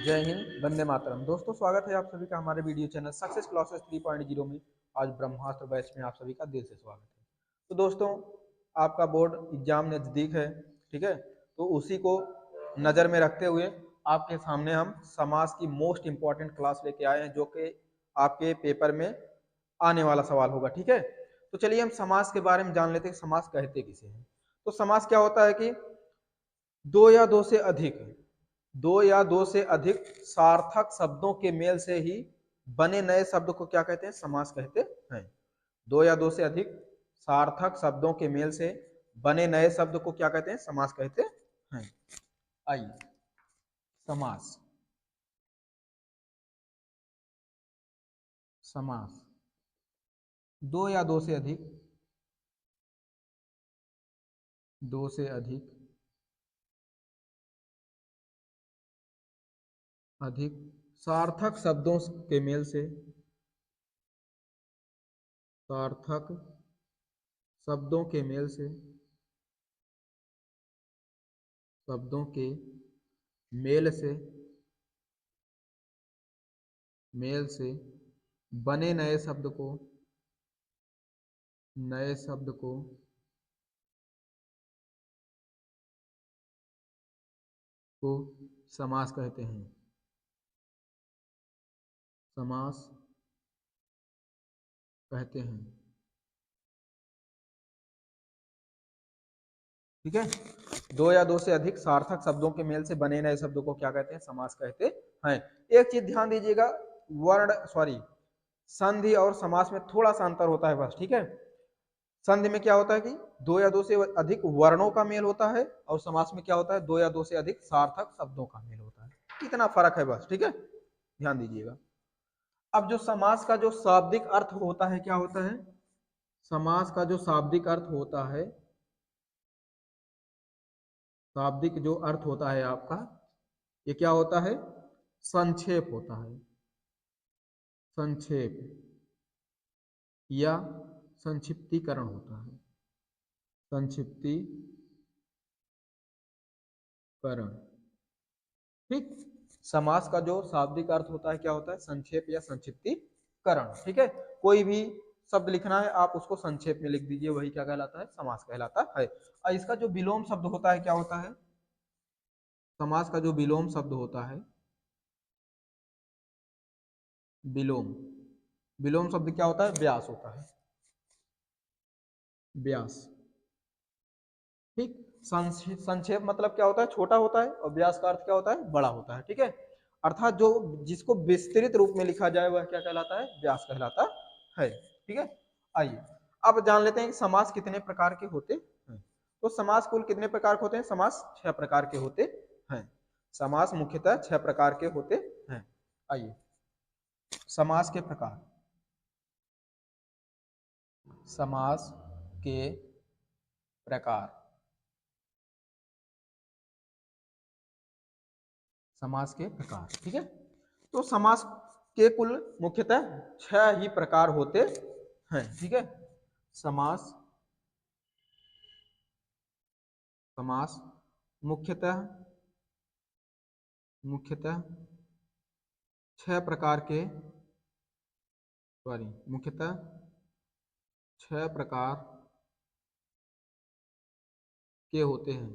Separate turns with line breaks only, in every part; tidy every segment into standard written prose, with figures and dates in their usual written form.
जय हिंद, वंदे मातरम। दोस्तों, स्वागत है आप सभी का हमारे वीडियो चैनल सक्सेस क्लासेस 3.0 में। आज ब्रह्मास्त्र बैच में आप सभी का दिल से स्वागत है। तो दोस्तों, आपका बोर्ड एग्जाम नज़दीक है, ठीक है। तो उसी को नज़र में रखते हुए आपके सामने हम समाज की मोस्ट इंपॉर्टेंट क्लास लेके आए हैं, जो कि आपके पेपर में आने वाला सवाल होगा, ठीक है। तो चलिए हम समाज के बारे में जान लेते हैं, समाज कहते किसे हैं। तो समाज क्या होता है कि दो या दो से अधिक सार्थक शब्दों के मेल से ही बने नए शब्द को क्या कहते हैं? समास कहते हैं। दो या दो से अधिक सार्थक शब्दों के मेल से बने नए शब्द को क्या कहते हैं? समास कहते हैं। आइए, समास। समास दो या दो से अधिक, दो से अधिक सार्थक शब्दों के मेल से, सार्थक शब्दों के मेल से, शब्दों के मेल से, मेल से बने नए शब्द को, नए शब्द को समास कहते हैं। समास कहते हैं, ठीक है। दो या दो से अधिक सार्थक शब्दों के मेल से बने नए शब्दों को क्या कहते हैं? समास कहते हैं। एक चीज ध्यान दीजिएगा, संधि और समास में थोड़ा सा अंतर होता है बस, ठीक है। संधि में क्या होता है कि दो या दो से अधिक वर्णों का मेल होता है, और समास में क्या होता है? दो या दो से अधिक सार्थक शब्दों का मेल होता है। इतना फर्क है बस, ठीक है, ध्यान दीजिएगा। अब जो समास का जो शाब्दिक अर्थ होता है, क्या होता है? समास का जो शाब्दिक अर्थ होता है, शाब्दिक जो अर्थ होता है आपका, ये क्या होता है? संक्षेप होता है। संक्षेप या संक्षिप्तीकरण होता है। संक्षिप्तीकरण, ठीक। समास का जो शाब्दिक अर्थ होता है, क्या होता है? संक्षेप या संक्षिप्तीकरण, ठीक है। कोई भी शब्द लिखना है, आप उसको संक्षेप में लिख दीजिए, वही क्या कहलाता है? समास कहलाता है। और इसका जो विलोम शब्द होता है, क्या होता है? समास का जो विलोम शब्द होता है, विलोम, विलोम शब्द क्या होता है? व्यास होता है, व्यास, ठीक। संक्षेप मतलब क्या होता है? छोटा होता है, और व्यास का अर्थ क्या होता है? बड़ा होता है, ठीक है। अर्थात जो जिसको विस्तृत रूप में लिखा जाए, वह क्या कहलाता है? व्यास कहलाता है, ठीक है। आइए, अब जान लेते हैं कि समास कितने प्रकार के होते हैं। तो समास कुल कितने प्रकार के होते हैं? समास 6 प्रकार के होते हैं। समास मुख्यतः 6 प्रकार के होते हैं। आइए, समास के प्रकार। समास के प्रकार, समास के प्रकार, ठीक है। तो समास के कुल मुख्यतः 6 ही प्रकार होते हैं, ठीक है। समास, समास मुख्यतः, मुख्यतः 6 प्रकार के, सॉरी, मुख्यतः 6 प्रकार के होते हैं,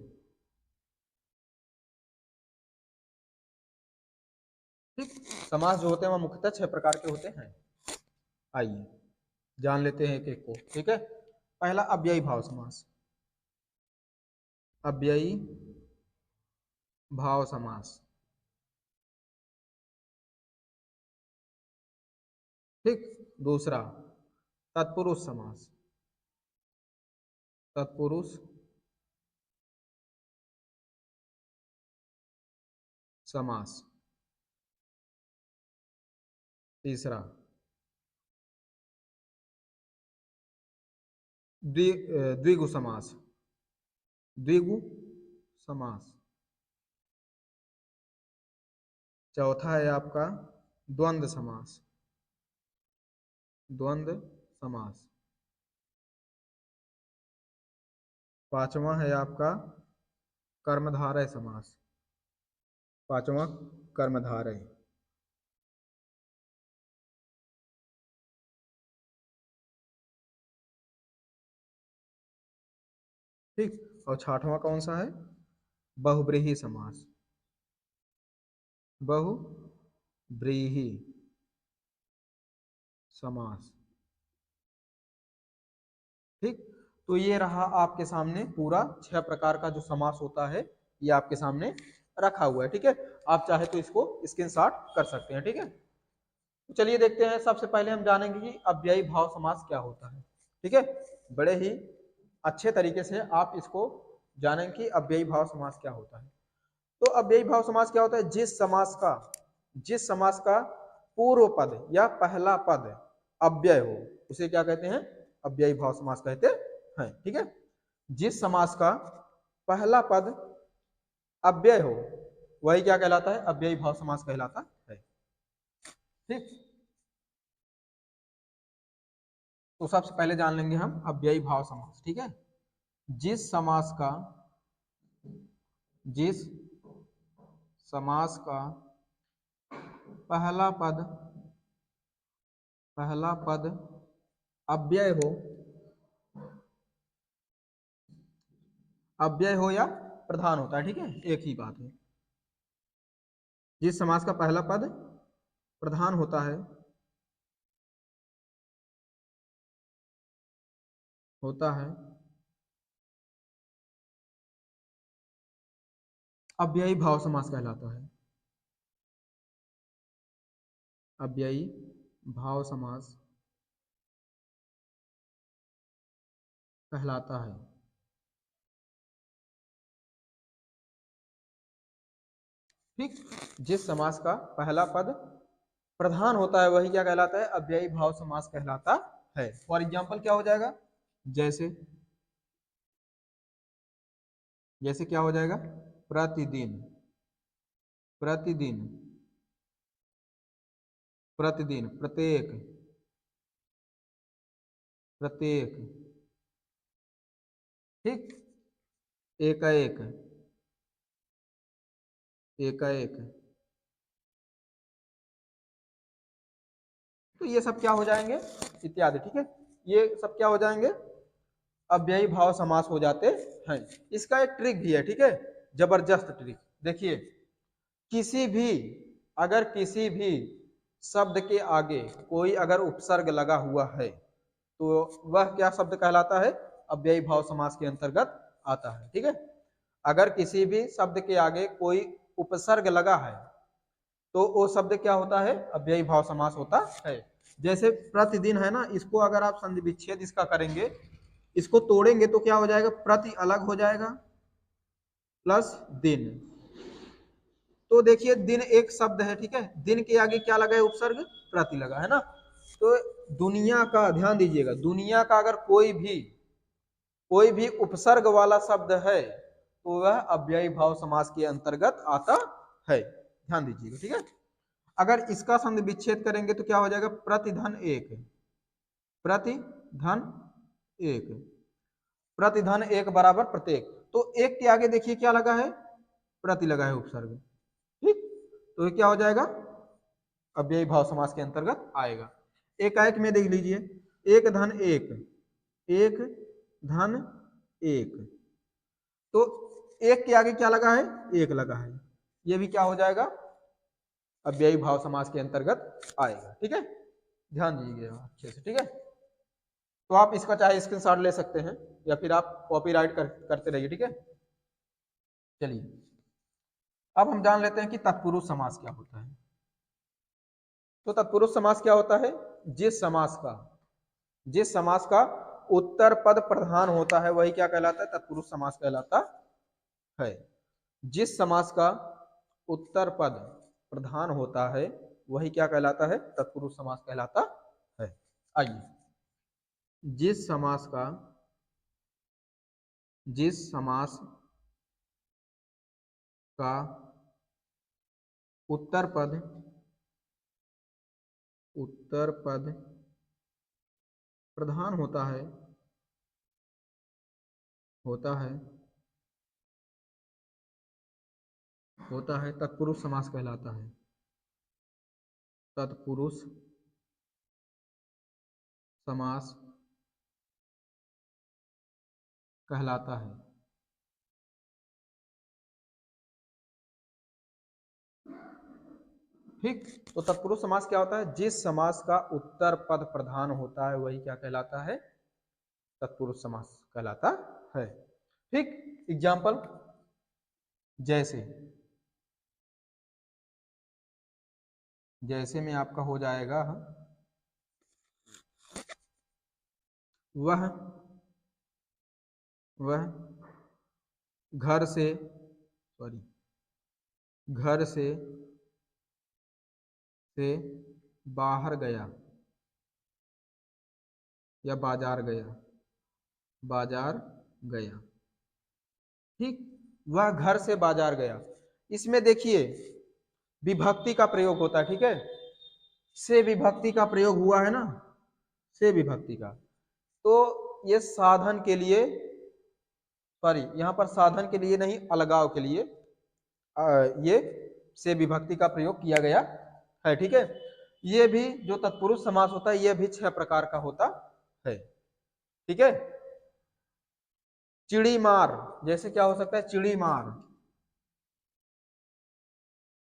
ठीक। समास जो होते हैं वह मुख्यतः 6 प्रकार के होते हैं। आइए जान लेते हैं एक एक को, ठीक है। पहला, अव्ययी भाव समास। अव्ययी भाव समास, ठीक। दूसरा, तत्पुरुष समास। तत्पुरुष समास। तीसरा, द्विगु समास। द्विगु समास। चौथा है आपका द्वंद्व समास। द्वंद्व समास। पांचवा है आपका कर्मधारय समास। पांचवा कर्मधारय। ठीक, और छठवां कौन सा है? बहुब्रीहि समास। बहुब्रीहि समास। ठीक, तो ये रहा आपके सामने पूरा 6 प्रकार का जो समास होता है, ये आपके सामने रखा हुआ है। ठीक है, आप चाहे तो इसको स्क्रीनशॉट कर सकते हैं। ठीक है, तो चलिए देखते हैं। सबसे पहले हम जानेंगे कि अव्ययी भाव समास क्या होता है। ठीक है, बड़े ही अच्छे तरीके से आप इसको जानेंगे कि अव्ययी भाव समास क्या होता है। तो अव्ययी भाव समास क्या होता है? जिस समास का पूर्व पद या पहला पद अव्यय हो, उसे क्या कहते हैं? अव्ययी भाव समास कहते हैं। ठीक है, जिस समास का पहला पद अव्यय हो वही क्या कहलाता है? अव्ययी भाव समास कहलाता है। ठीक, तो सबसे पहले जान लेंगे हम अव्ययी भाव समास। ठीक है, जिस समास का जिस समास का पहला पद अव्यय हो या प्रधान होता है। ठीक है, एक ही बात है। जिस समास का पहला पद प्रधान होता है अव्ययी भाव समास कहलाता है। अव्ययी भाव समास कहलाता है। ठीक, जिस समास का पहला पद प्रधान होता है वही क्या कहलाता है? अव्ययी भाव समास कहलाता है। फॉर एग्जाम्पल क्या हो जाएगा? जैसे जैसे क्या हो जाएगा? प्रतिदिन, प्रतिदिन, प्रतिदिन, प्रत्येक, प्रत्येक। ठीक, एकाएक, एकाएक। तो ये सब क्या हो जाएंगे? इत्यादि। ठीक है, ये सब क्या हो जाएंगे? अव्ययी भाव समास हो जाते हैं। इसका एक ट्रिक भी है। ठीक है, जबरदस्त ट्रिक। देखिए, किसी भी अगर किसी भी शब्द के आगे कोई अगर उपसर्ग लगा हुआ है तो वह क्या शब्द कहलाता है? अव्ययी भाव समास के अंतर्गत आता है। ठीक है, अगर किसी भी शब्द के आगे कोई उपसर्ग लगा है तो वो शब्द क्या होता है? अव्ययी भाव समास होता है। जैसे प्रतिदिन है ना, इसको अगर आप संधि विच्छेद इसका करेंगे, इसको तोड़ेंगे तो क्या हो जाएगा? प्रति अलग हो जाएगा प्लस दिन। तो देखिए, दिन एक शब्द है। ठीक है, दिन के आगे क्या लगा है? उपसर्ग, प्रति लगा है ना। तो दुनिया का ध्यान दीजिएगा, दुनिया का अगर कोई भी उपसर्ग वाला शब्द है तो वह अव्ययी भाव समास के अंतर्गत आता है। ध्यान दीजिएगा। ठीक है, अगर इसका संधि विच्छेद करेंगे तो क्या हो जाएगा? प्रतिधन एक, प्रतिधन एक, प्रतिधन एक बराबर प्रत्येक। तो एक के आगे देखिए क्या लगा है? प्रति लगा है, उपसर्ग। ठीक, तो ये क्या हो जाएगा? अव्ययी भाव समास के अंतर्गत आएगा। एकाएक में देख लीजिए, एक धन एक, एक धन एक। तो एक के आगे क्या लगा है? एक लगा है, ये भी क्या हो जाएगा? अव्ययी भाव समास के अंतर्गत आएगा। ठीक है, ध्यान दीजिएगा अच्छे से। ठीक है, तो आप इसका चाहे स्क्रीनशॉट ले सकते हैं या फिर आप कॉपीराइट करते रहिए। ठीक है, चलिए अब हम जान लेते हैं कि तत्पुरुष समास क्या होता है। तो तत्पुरुष समास क्या होता है? जिस समास का उत्तर पद प्रधान होता है वही क्या कहलाता है? तत्पुरुष समास कहलाता है। जिस समास का उत्तर पद प्रधान होता है वही क्या कहलाता है? तत्पुरुष समास कहलाता है। आइए, जिस समास का जिस समास का उत्तर पद प्रधान होता है होता है तत्पुरुष समास कहलाता है। तत्पुरुष समास कहलाता है। ठीक, तो तत्पुरुष समास क्या होता है? जिस समास का उत्तर पद प्रधान होता है वही क्या कहलाता है? तत्पुरुष समास कहलाता है। ठीक, एग्जाम्पल जैसे, जैसे में आपका हो जाएगा वह वह घर से, सॉरी, घर से बाहर गया या बाजार गया, बाजार गया। ठीक, वह घर से बाजार गया। इसमें देखिए विभक्ति का प्रयोग होता है। ठीक है, से विभक्ति का प्रयोग हुआ है ना, से विभक्ति का। तो ये साधन के लिए, सॉरी यहाँ पर साधन के लिए नहीं, अलगाव के लिए ये से विभक्ति का प्रयोग किया गया है। ठीक है, ये भी जो तत्पुरुष समास होता है ये भी 6 प्रकार का होता है। ठीक है, चिड़ी मार, जैसे क्या हो सकता है? चिड़ी मार,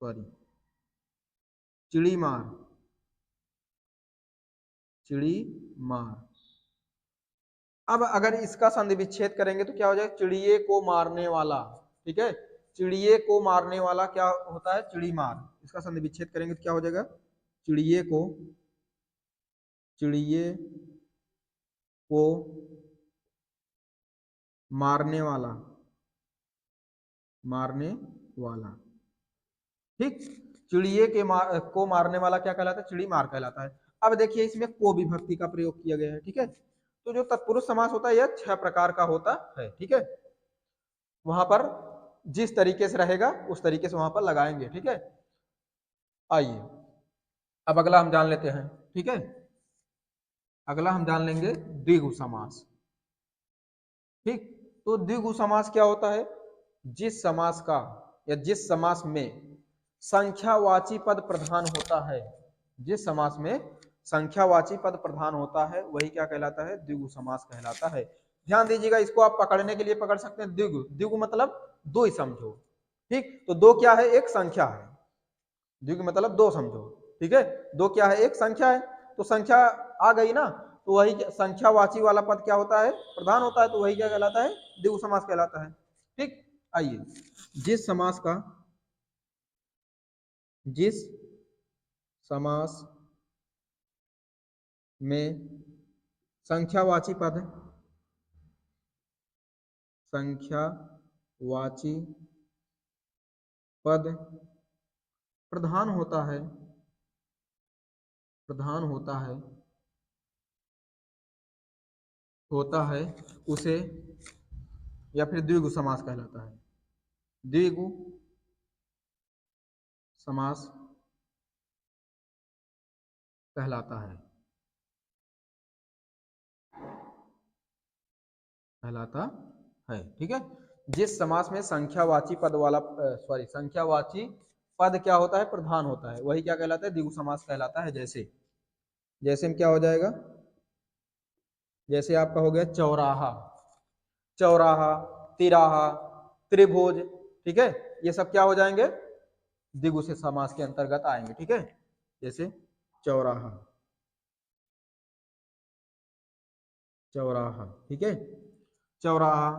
सॉरी, चिड़ी मार, चिड़ी मार। अब अगर इसका संधि विच्छेद करेंगे तो क्या हो जाएगा? चिड़िए को मारने वाला। ठीक है, चिड़िए को मारने वाला क्या होता है? चिड़ी मार। इसका संधि विच्छेद करेंगे तो क्या हो जाएगा? चिड़िए को, चिड़िए को मारने वाला, मारने वाला। ठीक, चिड़िए के को मारने वाला क्या कहलाता है? चिड़ी मार कहलाता है। अब देखिए इसमें को विभक्ति का प्रयोग किया गया है। ठीक है, तो जो तत्पुरुष समास होता है यह 6 प्रकार का होता है। ठीक है, वहां पर जिस तरीके से रहेगा उस तरीके से वहां पर लगाएंगे। ठीक है, आइए अब अगला हम जान लेते हैं। ठीक है, अगला हम जान लेंगे द्विगु समास। ठीक, तो द्विगु समास क्या होता है? जिस समास का या जिस समास में संख्यावाची पद प्रधान होता है, जिस समास में संख्यावाची पद प्रधान होता है वही क्या कहलाता है? द्विगु समास कहलाता है। ध्यान दीजिएगा, इसको आप पकड़ने के लिए पकड़ सकते हैं। द्विगु, द्विगु मतलब दो ही समझो। ठीक, तो दो क्या है? एक संख्या है। द्विगु मतलब दो समझो। ठीक है, दो क्या है? एक संख्या है। तो संख्या आ गई ना, तो वही संख्यावाची वाला पद क्या होता है? प्रधान होता है, तो वही क्या कहलाता है? द्विगु समास कहलाता है। ठीक, आइए, जिस समास का, जिस समास में संख्यावाची पद, संख्यावाची पद प्रधान होता है, प्रधान होता है उसे, या फिर द्विगु समास कहलाता है। द्विगु समास कहलाता है, कहलाता है। ठीक है, जिस समास में संख्यावाची पद वाला, सॉरी, संख्यावाची पद क्या होता है? प्रधान होता है, वही क्या कहलाता है? द्विगु समास कहलाता है। जैसे, जैसे में क्या हो जाएगा? जैसे आपका हो गया चौराहा, चौराहा, तिराहा, त्रिभुज। ठीक है, ये सब क्या हो जाएंगे? द्विगु से समास के अंतर्गत आएंगे। ठीक है, जैसे चौराहा, चौराहा। ठीक है, चौराहा,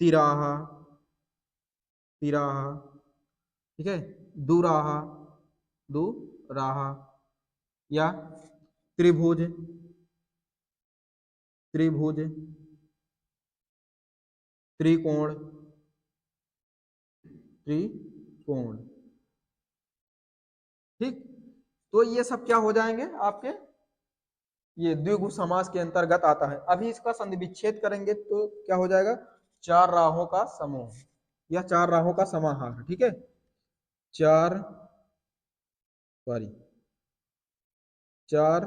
तिराहा, तिराहा। ठीक है, दुराहा, दुराहा, या त्रिभुज, त्रिभुज, त्रिकोण, त्रिकोण। ठीक, तो ये सब क्या हो जाएंगे आपके? ये द्विगु समास के अंतर्गत आता है। अभी इसका संधि विच्छेद करेंगे तो क्या हो जाएगा? चार राहों का समूह या चार राहों का समाहार। ठीक है, चार, सॉरी, चार,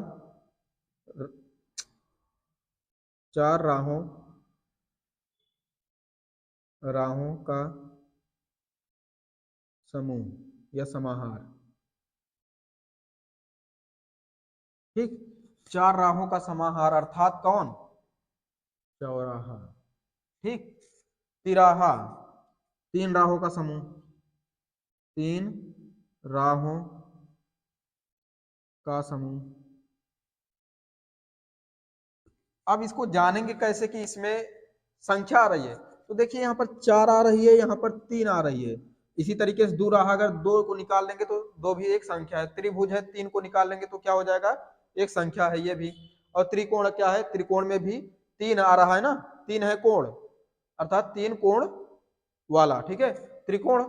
चार राहों, राहों का समूह या समाहार। ठीक, चार राहों का समाहार अर्थात कौन? चौराहा। ठीक, तिराहा, तीन राहों का समूह, तीन राहों का समूह। अब इसको जानेंगे कैसे कि इसमें संख्या आ रही है। तो देखिए यहाँ पर चार आ रही है, यहाँ पर तीन आ रही है। इसी तरीके से दुराहा, अगर दो को निकाल लेंगे तो दो भी एक संख्या है। त्रिभुज है, तीन को निकाल लेंगे तो क्या हो जाएगा? एक संख्या है ये भी। और त्रिकोण क्या है? त्रिकोण में भी तीन आ रहा है ना, तीन है कोण, अर्थात तीन कोण वाला। ठीक है, त्रिकोण,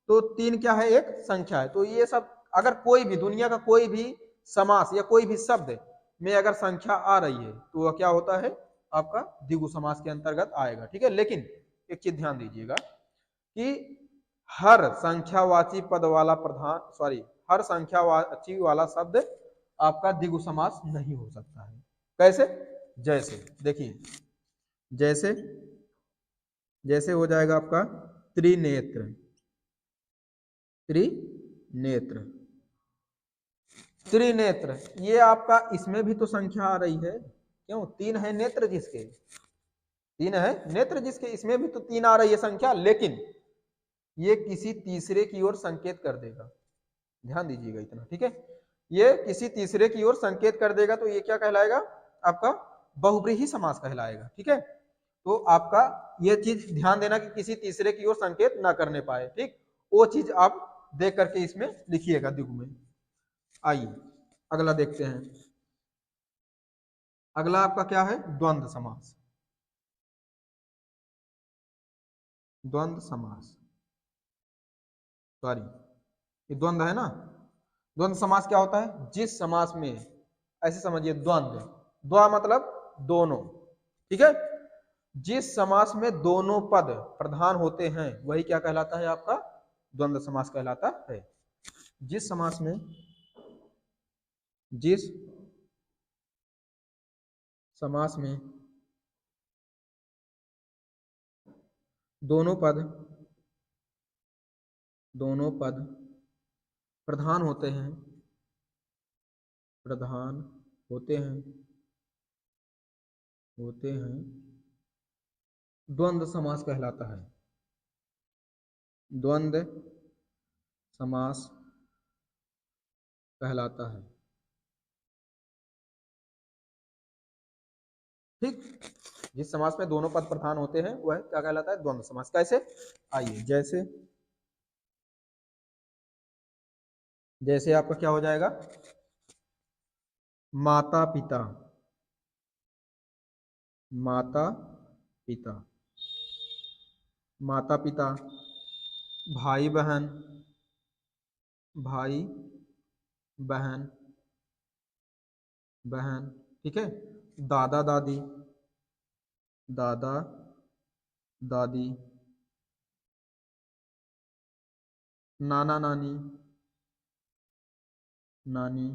तो तीन क्या है? एक संख्या है। तो ये सब अगर कोई भी दुनिया का कोई भी समास या कोई भी शब्द में अगर संख्या आ रही है तो वह क्या होता है? आपका द्विगु समास के अंतर्गत आएगा। ठीक है, लेकिन एक चीज ध्यान दीजिएगा कि हर संख्यावाची पद वाला हर संख्यावाची वाला शब्द आपका द्विगु समास नहीं हो सकता है। कैसे? जैसे देखिए, जैसे जैसे हो जाएगा आपका त्रिनेत्र, त्रिनेत्र, त्रिनेत्र, ये आपका इसमें भी तो संख्या आ रही है। क्यों? तीन है नेत्र जिसके, तीन है नेत्र जिसके, इसमें भी तो तीन आ रही है संख्या, लेकिन ये किसी तीसरे की ओर संकेत कर देगा। ध्यान दीजिएगा इतना। ठीक है, ये किसी तीसरे की ओर संकेत कर देगा तो ये क्या कहलाएगा? आपका बहुब्रीहि समास कहलाएगा। ठीक है, तो आपका ये चीज ध्यान देना कि किसी तीसरे की ओर संकेत ना करने पाए। ठीक, वो चीज आप देख करके इसमें लिखिएगा द्विगु में। आइए अगला देखते हैं। अगला आपका क्या है? द्वंद्व समास। द्वंद्व समास, सॉरी, ये द्वंद्व है ना। द्वंद्व समास क्या होता है? जिस समास में, ऐसे समझिए, द्वंद्व, द्वा मतलब दोनों। ठीक है, जिस समास में दोनों पद प्रधान होते हैं वही क्या कहलाता है? आपका द्वंद्व समास कहलाता है। जिस समास में, जिस समास में दोनों पद, दोनों पद प्रधान होते हैं, प्रधान होते हैं, होते हैं, द्वंद्व समास कहलाता है। द्वंद्व समास कहलाता है। ठीक, जिस समास में दोनों पद प्रधान होते हैं वह क्या कहलाता है? द्वंद्व समास। कैसे? आइए, जैसे, जैसे आपका क्या हो जाएगा? माता पिता, माता पिता, माता पिता, भाई बहन, भाई बहन, बहन। ठीक है, दादा दादी, दादा दादी, नाना नानी, नानी।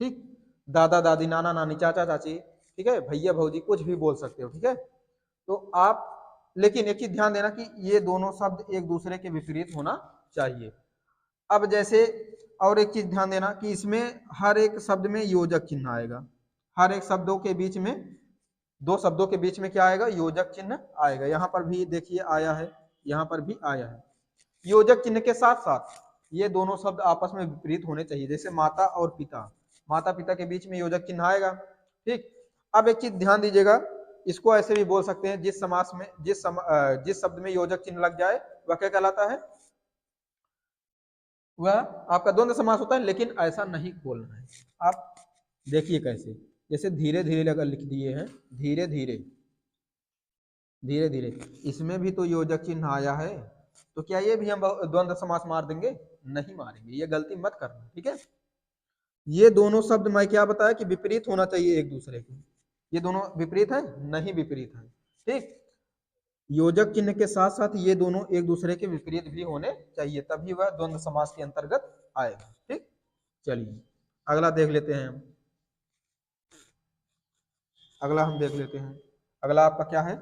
ठीक, दादा दादी, नाना नानी, चाचा चाची। ठीक है, भैया भौजी, कुछ भी बोल सकते हो। ठीक है, तो आप, लेकिन एक चीज ध्यान देना कि ये दोनों शब्द एक दूसरे के विपरीत होना चाहिए। अब जैसे, और एक चीज ध्यान देना कि इसमें हर एक शब्द में योजक चिन्ह आएगा। हर एक शब्दों के बीच में, दो शब्दों के बीच में क्या आएगा? योजक चिन्ह आएगा। यहाँ पर भी देखिए आया है, यहाँ पर भी आया है। योजक चिन्ह के साथ साथ ये दोनों शब्द आपस में विपरीत होने चाहिए। जैसे माता और पिता, माता पिता के बीच में योजक चिन्ह आएगा। ठीक, अब एक चीज ध्यान दीजिएगा, इसको ऐसे भी बोल सकते हैं, जिस समास में, जिस शब्द में योजक चिन्ह लग जाए वह क्या कहलाता है? वह आपका द्वंद्व समास होता है। लेकिन ऐसा नहीं बोलना है। आप देखिए कैसे, जैसे धीरे धीरे अगर लिख दिए हैं, धीरे धीरे, धीरे धीरे, इसमें भी तो योजक चिन्ह आया है, तो क्या ये भी हम द्वंद्व समास मार देंगे? नहीं मारेंगे, ये गलती मत करना। ठीक है, ये दोनों शब्द मैं क्या बताया कि विपरीत होना चाहिए एक दूसरे के। ये दोनों विपरीत है? नहीं विपरीत है। ठीक, योजक चिन्ह के साथ साथ ये दोनों एक दूसरे के विपरीत भी होने चाहिए, तभी वह द्वंद्व समास के अंतर्गत आएगा। ठीक, चलिए अगला देख लेते हैं हम। अगला हम देख लेते हैं। अगला आपका क्या है?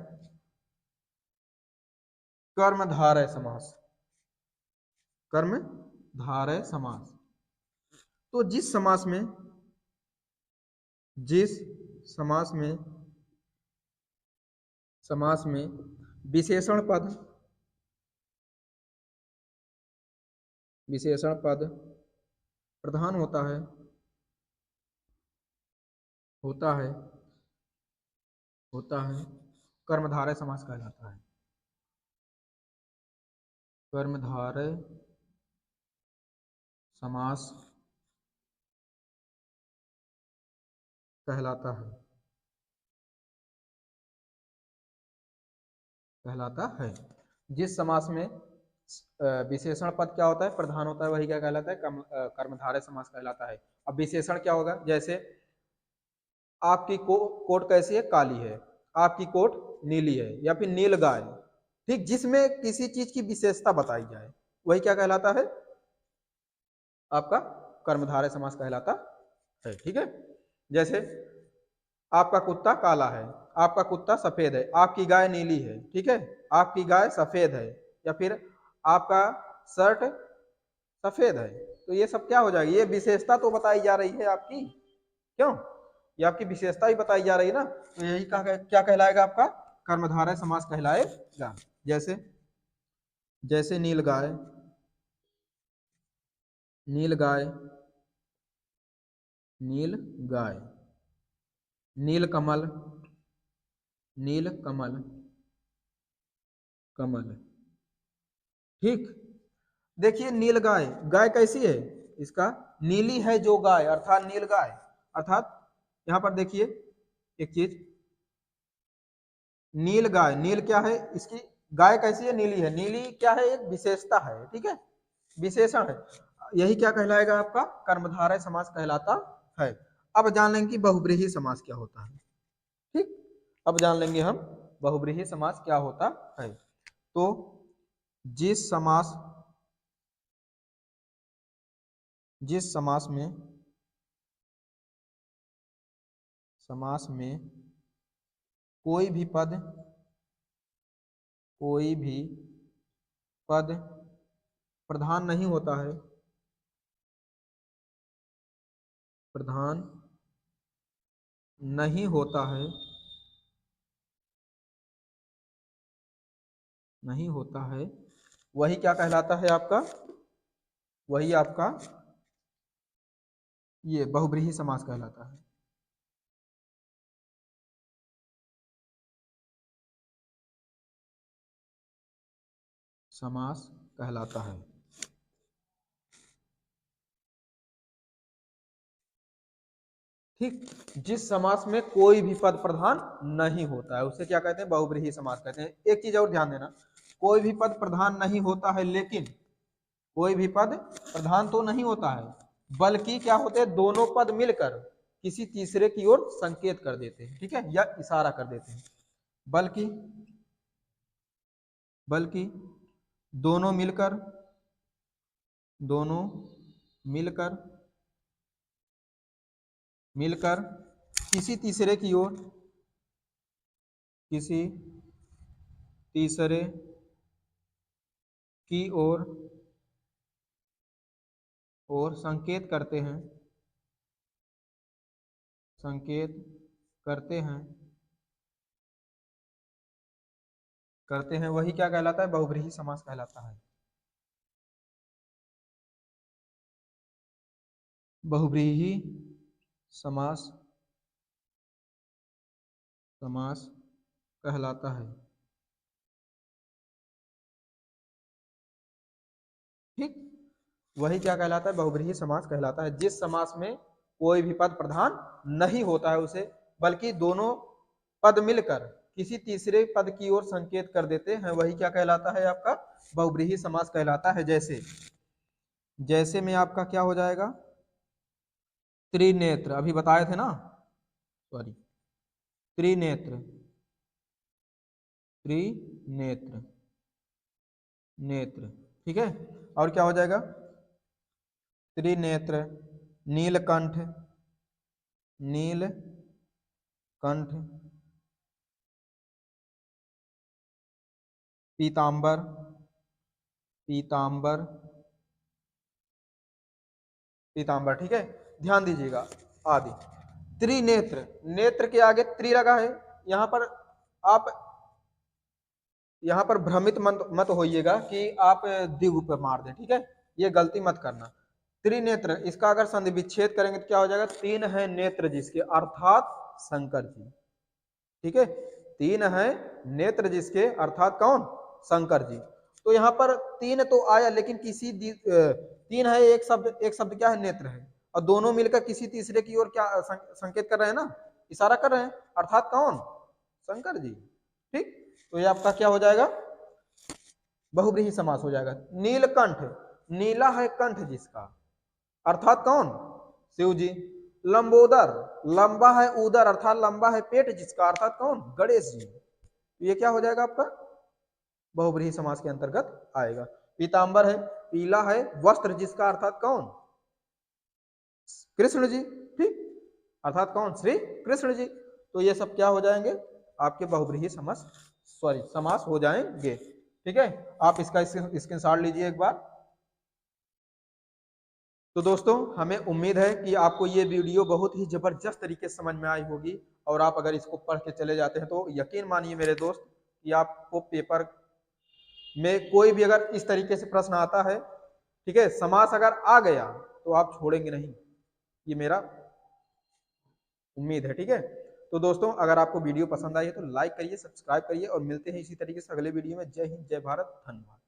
कर्मधारय समास, कर्मधारय समास। तो जिस समास में विशेषण पद प्रधान होता है कर्मधारय समास कहलाता है। कर्मधारय समास कहलाता है। जिस समास में विशेषण पद क्या होता है, प्रधान होता है, वही क्या कहलाता है, कर्मधारय समास कहलाता है। अब विशेषण क्या होगा, जैसे आपकी कोट कैसी है, काली है, आपकी कोट नीली है, या फिर नील गाय, ठीक, जिसमें किसी चीज की विशेषता बताई जाए वही क्या कहलाता है, आपका कर्मधारय समास कहलाता है। ठीक है, जैसे आपका कुत्ता काला है, आपका कुत्ता सफेद है, आपकी गाय नीली है, ठीक है, आपकी गाय सफेद है, या फिर आपका शर्ट सफेद है। तो ये सब क्या हो जाएगी, ये विशेषता तो बताई जा रही है आपकी, क्यों, ये आपकी विशेषता ही बताई जा रही है ना। तो यही क्या कहलाएगा, आपका कर्मधारय समास कहलाएगा। जैसे जैसे नील गाय, नील गाय, नील गाय, नील कमल, नील कमल, कमल, ठीक। देखिए नील गाय, गाय कैसी है, इसका नीली है जो गाय, अर्थात नील गाय, अर्थात यहां पर देखिए एक चीज, नील गाय, नील क्या है, इसकी गाय कैसी है, नीली है, नीली क्या है, एक विशेषता है, ठीक है, विशेषण है। यही क्या कहलाएगा, आपका कर्मधारय समास कहलाता है। अब जान लेंगे कि बहुब्रीहि समास क्या होता है, ठीक, अब जान लेंगे हम बहुब्रीहि समास क्या होता है। तो जिस समास समास में कोई भी पद प्रधान नहीं होता है, प्रधान नहीं होता है, नहीं होता है, वही क्या कहलाता है, आपका वही आपका ये बहुब्रीहि समास कहलाता है। समास कहलाता है, ठीक। जिस समास में कोई भी पद प्रधान नहीं होता है उसे क्या कहते हैं, बहुब्रीहि समास कहते हैं। एक चीज और ध्यान देना, कोई भी पद प्रधान नहीं होता है, लेकिन कोई भी पद प्रधान तो नहीं होता है, बल्कि क्या होते हैं, दोनों पद मिलकर किसी तीसरे की ओर संकेत कर देते हैं, ठीक है, या इशारा कर देते हैं। बल्कि बल्कि दोनों मिलकर दोनों मिलकर मिलकर किसी तीसरे की ओर किसी तीसरे की ओर संकेत करते हैं, वही क्या कहलाता है, बहुब्रीहि समास कहलाता है। बहुब्रीहि समास समास कहलाता है, ठीक। वही क्या कहलाता है, बहुब्रीहि समास कहलाता है। जिस समास में कोई भी पद प्रधान नहीं होता है उसे, बल्कि दोनों पद मिलकर किसी तीसरे पद की ओर संकेत कर देते हैं, वही क्या कहलाता है, आपका बहुब्रीहि समास कहलाता है। जैसे जैसे में आपका क्या हो जाएगा, त्रिनेत्र, अभी बताए थे ना, सॉरी, त्रिनेत्र, त्रिनेत्र, नेत्र, ठीक है। और क्या हो जाएगा, त्रिनेत्र, नीलकंठ, नीलकंठ, पीतांबर, पीतांबर, पीतांबर, ठीक है। ध्यान दीजिएगा, आदि। त्रिनेत्र, नेत्र के आगे त्रि लगा है। यहां पर आप भ्रमित मत होइएगा कि आप द्विगु पे मार दें, ठीक है, ये गलती मत करना। त्रिनेत्र, इसका अगर संधि विच्छेद करेंगे तो क्या हो जाएगा, तीन है नेत्र जिसके, अर्थात शंकर जी, ठीक है। तीन है नेत्र जिसके, अर्थात कौन, शंकर जी। तो यहाँ पर तीन तो आया, लेकिन तीन है, एक शब्द क्या है, नेत्र है, और दोनों मिलकर किसी तीसरे की ओर क्या संकेत कर रहे हैं ना, इशारा कर रहे हैं, अर्थात कौन, शंकर जी, ठीक। तो ये आपका क्या हो जाएगा, बहुब्रीहि समास हो जाएगा। नीलकंठ, नीला है कंठ जिसका, अर्थात कौन, शिव जी। लंबोदर, लंबा है उदर, अर्थात लंबा है पेट जिसका, अर्थात कौन, गणेश जी। तो ये क्या हो जाएगा आपका, बहुब्रीहि समास के अंतर्गत आएगा। पीतांबर है, पीला है वस्त्र जिसका, अर्थात कौन, कृष्ण जी, ठीक, अर्थात कौन, श्री कृष्ण जी। तो ये सब क्या हो जाएंगे, आपके बहुब्रीहि समास हो जाएंगे, ठीक है। आप इसका स्क्रीनशॉट लीजिए एक बार। तो दोस्तों, हमें उम्मीद है कि आपको ये वीडियो बहुत ही जबरदस्त तरीके से समझ में आई होगी, और आप अगर इसको पढ़ के चले जाते हैं तो यकीन मानिए मेरे दोस्त कि आपको पेपर में कोई भी अगर इस तरीके से प्रश्न आता है, ठीक है, समास अगर आ गया तो आप छोड़ेंगे नहीं, ये मेरा उम्मीद है, ठीक है। तो दोस्तों, अगर आपको वीडियो पसंद आई है तो लाइक करिए, सब्सक्राइब करिए, और मिलते हैं इसी तरीके से अगले वीडियो में। जय हिंद, जय भारत, धन्यवाद।